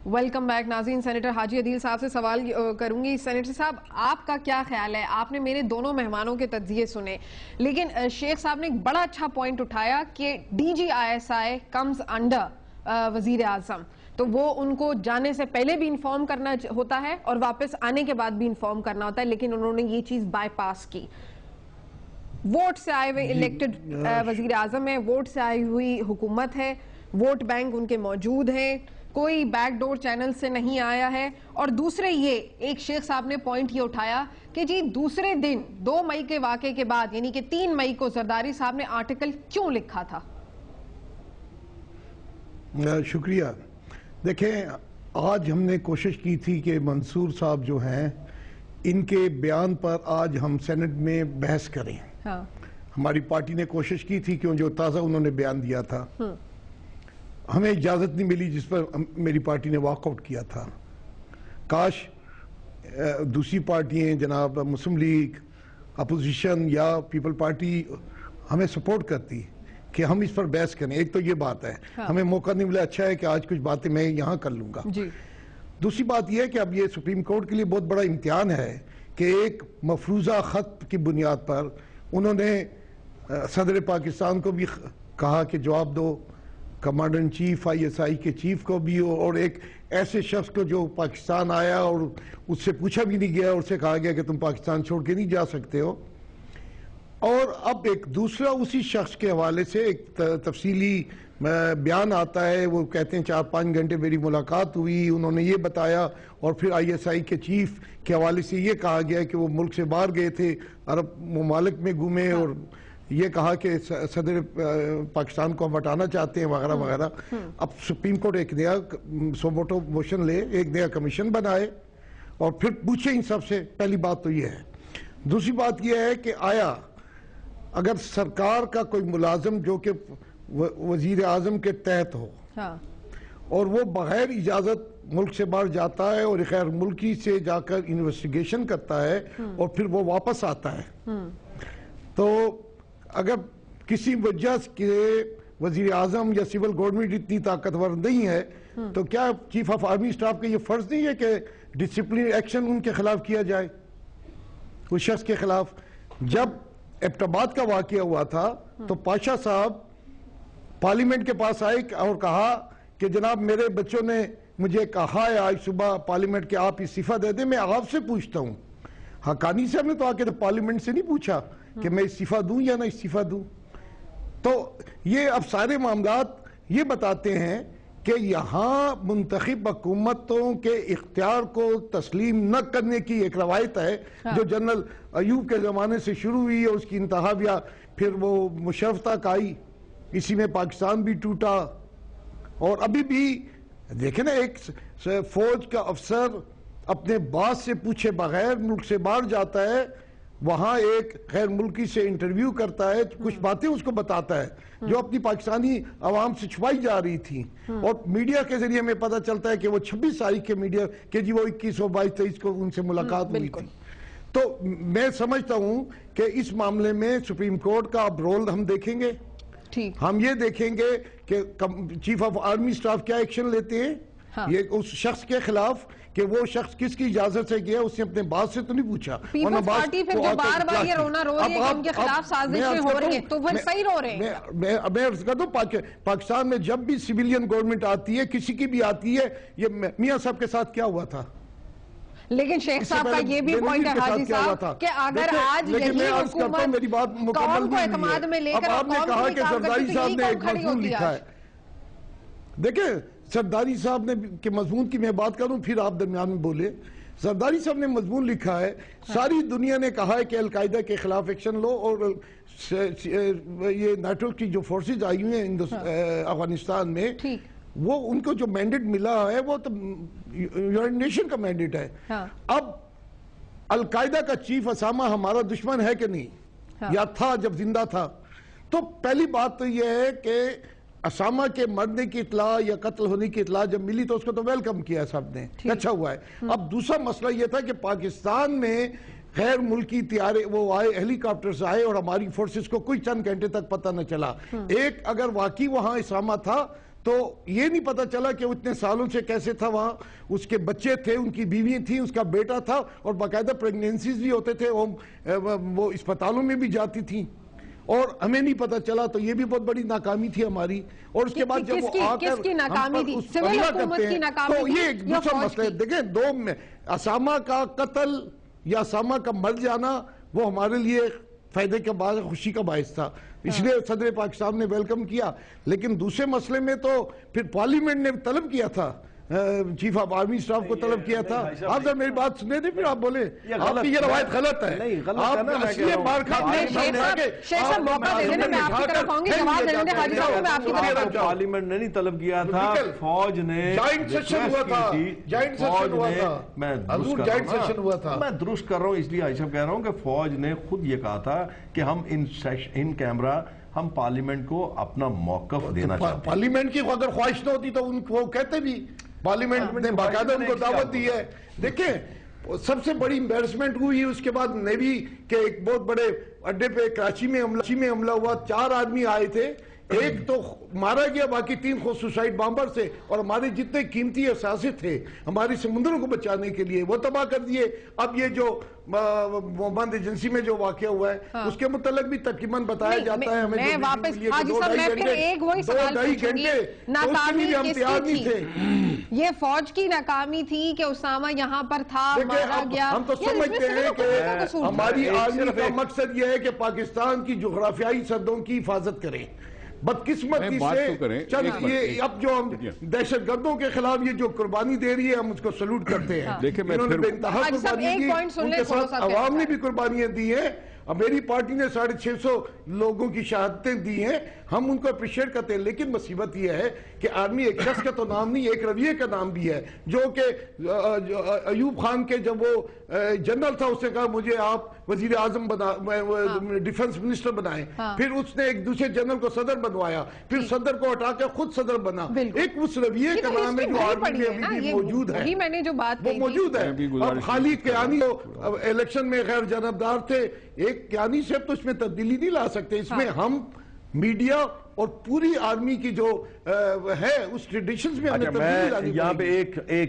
Welcome back ناظرین. Senator حاجی عدیل صاحب سے سوال کروں گی. سینیٹر صاحب, آپ کا کیا خیال ہے؟ آپ نے میرے دونوں مہمانوں کے تجزیے سنے, لیکن شیخ صاحب نے ایک بڑا اچھا پوائنٹ اٹھایا کہ D G I S I comes under وزیر اعظم, تو وہ ان کو جانے سے پہلے بھی انفارم کرنا ہوتا ہے اور واپس آنے کے بعد بھی انفارم کرنا ہوتا ہے, لیکن انہوں نے یہ چیز بائی پاس کی. ووٹ سے آئے ہوئے الیکٹڈ وزیر اعظم ہے, ووٹ سے آئی ہوئی حکومت ہے, ووٹ بینک ان کے موجود ہیں, کوئی بیک ڈور چینل سے نہیں آیا ہے. اور دوسرے یہ ایک شیخ صاحب نے پوائنٹ یہ اٹھایا کہ جی دوسرے دن 2 مئی کے واقعے کے بعد یعنی کہ 3 مئی کو زرداری صاحب نے آرٹیکل کیوں لکھا تھا؟ شکریہ. دیکھیں, آج ہم نے کوشش کی تھی کہ منصور صاحب جو ہیں ان کے بیان پر آج ہم سینٹ میں بحث کریں. ہماری پارٹی نے کوشش کی تھی کہ جو تازہ انہوں نے بیان دیا تھا ہمیں اجازت نہیں ملی, جس پر میری پارٹی نے واک آؤٹ کیا تھا. کاش دوسری پارٹیاں جناب مسلم لیگ, اپوزیشن یا پیپل پارٹی ہمیں سپورٹ کرتی کہ ہم اس پر بحث کریں. ایک تو یہ بات ہے, ہمیں موقع نہیں ملا. اچھا ہے کہ آج کچھ باتیں میں یہاں کر لوں گا. دوسری بات یہ ہے کہ اب یہ سپریم کورٹ کے لیے بہت بڑا امتحان ہے کہ ایک مفروضہ خط کی بنیاد پر انہوں نے صدر پاکستان کو بھی کہا کہ جواب دو, commander in chief I S I کے چیف کو بھی, اور ایک ایسے شخص کو جو پاکستان آیا اور اس سے پوچھا بھی نہیں گیا اور اسے کہا گیا کہ تم پاکستان چھوڑ کے نہیں جا سکتے ہو. اور اب ایک دوسرا اسی شخص کے حوالے سے ایک تفصیلی بیان آتا ہے. وہ کہتے ہیں 4-5 گھنٹے میری ملاقات ہوئی, انہوں نے یہ بتایا, اور پھر آئی ایس آئی کے چیف کے حوالے سے یہ کہا گیا کہ وہ ملک سے باہر گئے تھے, عرب ممالک میں گھومے, اور یہ کہا کہ صدر پاکستان کو ہم ہٹانا چاہتے ہیں وغیرہ وغیرہ. اب سپریم کورٹ ایک نیا سوموٹو موشن لے, ایک نیا کمیشن بنائے اور پھر پوچھے ان سب سے. پہلی بات تو یہ ہے. دوسری بات یہ ہے کہ آیا اگر سرکار کا کوئی ملازم جو کہ وزیر اعظم کے تحت ہو اور وہ بغیر اجازت ملک سے باہر جاتا ہے اور غیر ملکی سے جا کر انویسٹیگیشن کرتا ہے اور پھر وہ واپس آتا ہے, تو اگر کسی وجہ کے وزیر اعظم یا سول گورنمنٹ اتنی طاقتور نہیں ہے تو کیا چیف آف آرمی اسٹاف کا یہ فرض نہیں ہے کہ ڈسپلن ایکشن ان کے خلاف کیا جائے, اس شخص کے خلاف؟ جب ایبٹ آباد کا واقعہ ہوا تھا تو پاشا صاحب پارلیمنٹ کے پاس آئے اور کہا کہ جناب میرے بچوں نے مجھے کہا ہے آج صبح پارلیمنٹ کے آپ استعفیٰ دے دیں, میں آپ سے پوچھتا ہوں. حقانی صاحب نے تو آ کے پارلیمنٹ سے نہیں پوچھا کہ میں استعفیٰ دوں یا نہ استعفیٰ دوں. تو یہ اب سارے معاملات یہ بتاتے ہیں کہ یہاں منتخب حکومتوں کے اختیار کو تسلیم نہ کرنے کی ایک روایت ہے جو جنرل ایوب کے زمانے سے شروع ہوئی اور اس کی انتہا بھی پھر وہ مشرف تک آئی. اسی میں پاکستان بھی ٹوٹا. اور ابھی بھی دیکھیں نا, ایک فوج کا افسر اپنے باس سے پوچھے بغیر ملک سے باہر جاتا ہے, وہاں ایک غیر ملکی سے انٹرویو کرتا ہے, کچھ باتیں اس کو بتاتا ہے جو اپنی پاکستانی عوام سے چھپائی جا رہی تھی, اور میڈیا کے ذریعے ہمیں پتہ چلتا ہے کہ وہ 26 تاریخ کے میڈیا کہ جی وہ 21 اور 22 23 کو ان سے ملاقات ہوئی تھی. تو میں سمجھتا ہوں کہ اس معاملے میں سپریم کورٹ کا اب رول ہم دیکھیں گے. ہم یہ دیکھیں گے کہ چیف آف آرمی اسٹاف کیا ایکشن لیتے ہیں یہ اس شخص کے خلاف, کہ وہ شخص کس کی اجازت سے گیا, اس نے اپنے باس سے تو نہیں پوچھا. پیپلز پارٹی پھر جو بار بار یہ رونا رو رہی ہے کہ ان کے خلاف سازشیں ہو رہی ہیں, تو پھر صحیح رو رہے ہیں. میں عرض کر دوں, پاکستان میں جب بھی سویلین گورنمنٹ آتی ہے, کسی کی بھی آتی ہے, یہ میاں صاحب کے ساتھ کیا ہوا تھا. لیکن شیخ صاحب کا یہ بھی پوائنٹ ہے حاجی صاحب کہ اگر آج یہی حکومت قوم کو اعتماد میں لے کر آپ نے کہا کہ زرداری صاحب نے ایک مضمون لکھا ہے. دیکھیں زرداری صاحب نے کہ مضمون کی میں بات کروں پھر آپ درمیان میں بولے. زرداری صاحب نے مضمون لکھا ہے, ساری دنیا نے کہا ہے کہ القاعدہ کے خلاف ایکشن لو, اور یہ نیٹو کی جو فورسز آئی ہوئی ہیں افغانستان میں, وہ ان کو جو مینڈیٹ ملا ہے وہ تو یونائیٹڈ نیشن کا مینڈیٹ ہے. اب القاعدہ کا چیف اسامہ ہمارا دشمن ہے کہ نہیں, یا تھا جب زندہ تھا؟ تو پہلی بات تو یہ ہے کہ اسامہ کے مرنے کی اطلاع یا قتل ہونے کی اطلاع جب ملی تو اس کو تو ویلکم کیا سب نے, اچھا ہوا ہے. اب دوسرا مسئلہ یہ تھا کہ پاکستان میں غیر ملکی طیارے وہ آئے, ہیلی کاپٹرز آئے, اور ہماری فورسز کو کوئی چند گھنٹے تک پتہ نہ چلا. ایک اگر واقعی وہاں اسامہ تھا تو یہ نہیں پتا چلا کہ اتنے سالوں سے کیسے تھا وہاں. اس کے بچے تھے, ان کی بیوی تھی, اس کا بیٹا تھا, اور باقاعدہ پریگنینسیز بھی ہوتے تھے, وہ اسپتالوں میں بھی جاتی تھیں, اور ہمیں نہیں پتا چلا. تو یہ بھی بہت بڑی ناکامی تھی ہماری. اور اس کے بعد جب وہ آ کر تو یہ ایک دوسرا مسئلہ ہے. دیکھیں, دو میں اسامہ کا قتل یا اسامہ کا مر جانا وہ ہمارے لیے فائدے کا باعث, خوشی کا باعث تھا, اس لیے صدر پاکستان نے ویلکم کیا. لیکن دوسرے مسئلے میں تو پھر پارلیمنٹ نے طلب کیا تھا, چیف آف آرمی اسٹاف کو طلب کیا تھا. آپ ذرا میری بات سنے دیں, پھر آپ بولیں. آپ کی یہ روایت غلط ہے. آپ اس لیے مار کھاتے ہیں. پارلیمنٹ نے نہیں طلب کیا تھا, فوج نے. جوائنٹ سیشن ہوا تھا, جوائنٹ سیشن ہوا تھا. میں درست کر رہا ہوں, اس لیے عائشہ کہہ رہا ہوں کہ فوج نے خود یہ کہا تھا کہ ہم ان کیمرہ ہم پارلیمنٹ کو اپنا موقف دینا چاہتے ہیں. پارلیمنٹ کی اگر خواہش نہ ہوتی تو وہ کہتے بھی, پارلیمنٹ نے باقاعدہ ان کو دعوت دی ہے. دیکھیں, سب سے بڑی امبیرسمنٹ ہوئی اس کے بعد نیوی کے ایک بہت بڑے اڈے پہ کراچی میں حملہ ہوا. 4 آدمی آئے تھے, ایک تو مارا گیا, باقی 3 خود سوسائڈ بامبر سے, اور ہمارے جتنے قیمتی اثاثے تھے ہماری سمندروں کو بچانے کے لیے وہ تباہ کر دیے. اب یہ جو بند ایجنسی میں جو واقعہ ہوا ہے اس کے متعلق بھی تقریباً بتایا جاتا ہے ہمیں. میں واپس حاجی صاحب میں پھر ایک وہی سوال پوچھوں گی, ناکامی کس کی تھی؟ یہ فوج کی ناکامی تھی کہ اسامہ یہاں پر تھا, مارا گیا؟ ہم تو سمجھتے ہیں کہ ہماری آرمی کا مقصد یہ ہے کہ پاکستان کی جغرافیائی سرحدوں کی حفاظت کریں. بدقسمتی سے یہ اب جو ہم دہشت گردوں کے خلاف یہ جو قربانی دے رہی ہے ہم اس کو سلوٹ کرتے ہیں. انہوں نے بے انتہا قربانی کی, ان کے ساتھ عوام نے بھی قربانیاں دی ہیں. اب میری پارٹی نے 650 لوگوں کی شہادتیں دی ہیں, ہم ان کو اپریشیٹ کرتے ہیں. لیکن مصیبت یہ ہے کہ آرمی ایک شخص کا تو نام نہیں, ایک رویے کا نام بھی ہے. جو کہ ایوب خان کے جب وہ جنرل تھا, اس نے کہا مجھے آپ وزیر اعظم ڈیفنس منسٹر بنائیں. پھر اس نے ایک دوسرے جنرل کو صدر بنوایا, پھر صدر کو ہٹا کے خود صدر بنا. ایک اس رویے کا نام ہے جو آرمی میں ابھی بھی موجود ہے, وہ موجود ہے. اب خالی قیانی الیکشن میں غیر جانبدار تھے, ایک قیانی سے تو اس میں تبدیلی نہیں لا سکتے. اس میں ہم میڈیا اور پوری آرمی کی جو ہے اس ٹریڈیشنز میں ہمیں تبدیلی لانی پڑے. یہاں پہ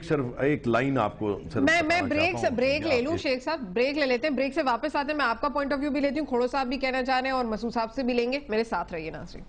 صرف ایک لائن آپ کو میں بریک لے لوں. شیخ صاحب بریک لے لیتے ہیں, بریک سے واپس آتے ہیں. میں آپ کا پوائنٹ آف ویو بھی لیتی ہوں, کھوڑو صاحب بھی کہنا چاہ رہے ہیں اور مسعود صاحب سے بھی لیں گے. میرے ساتھ رہیے ناظرین.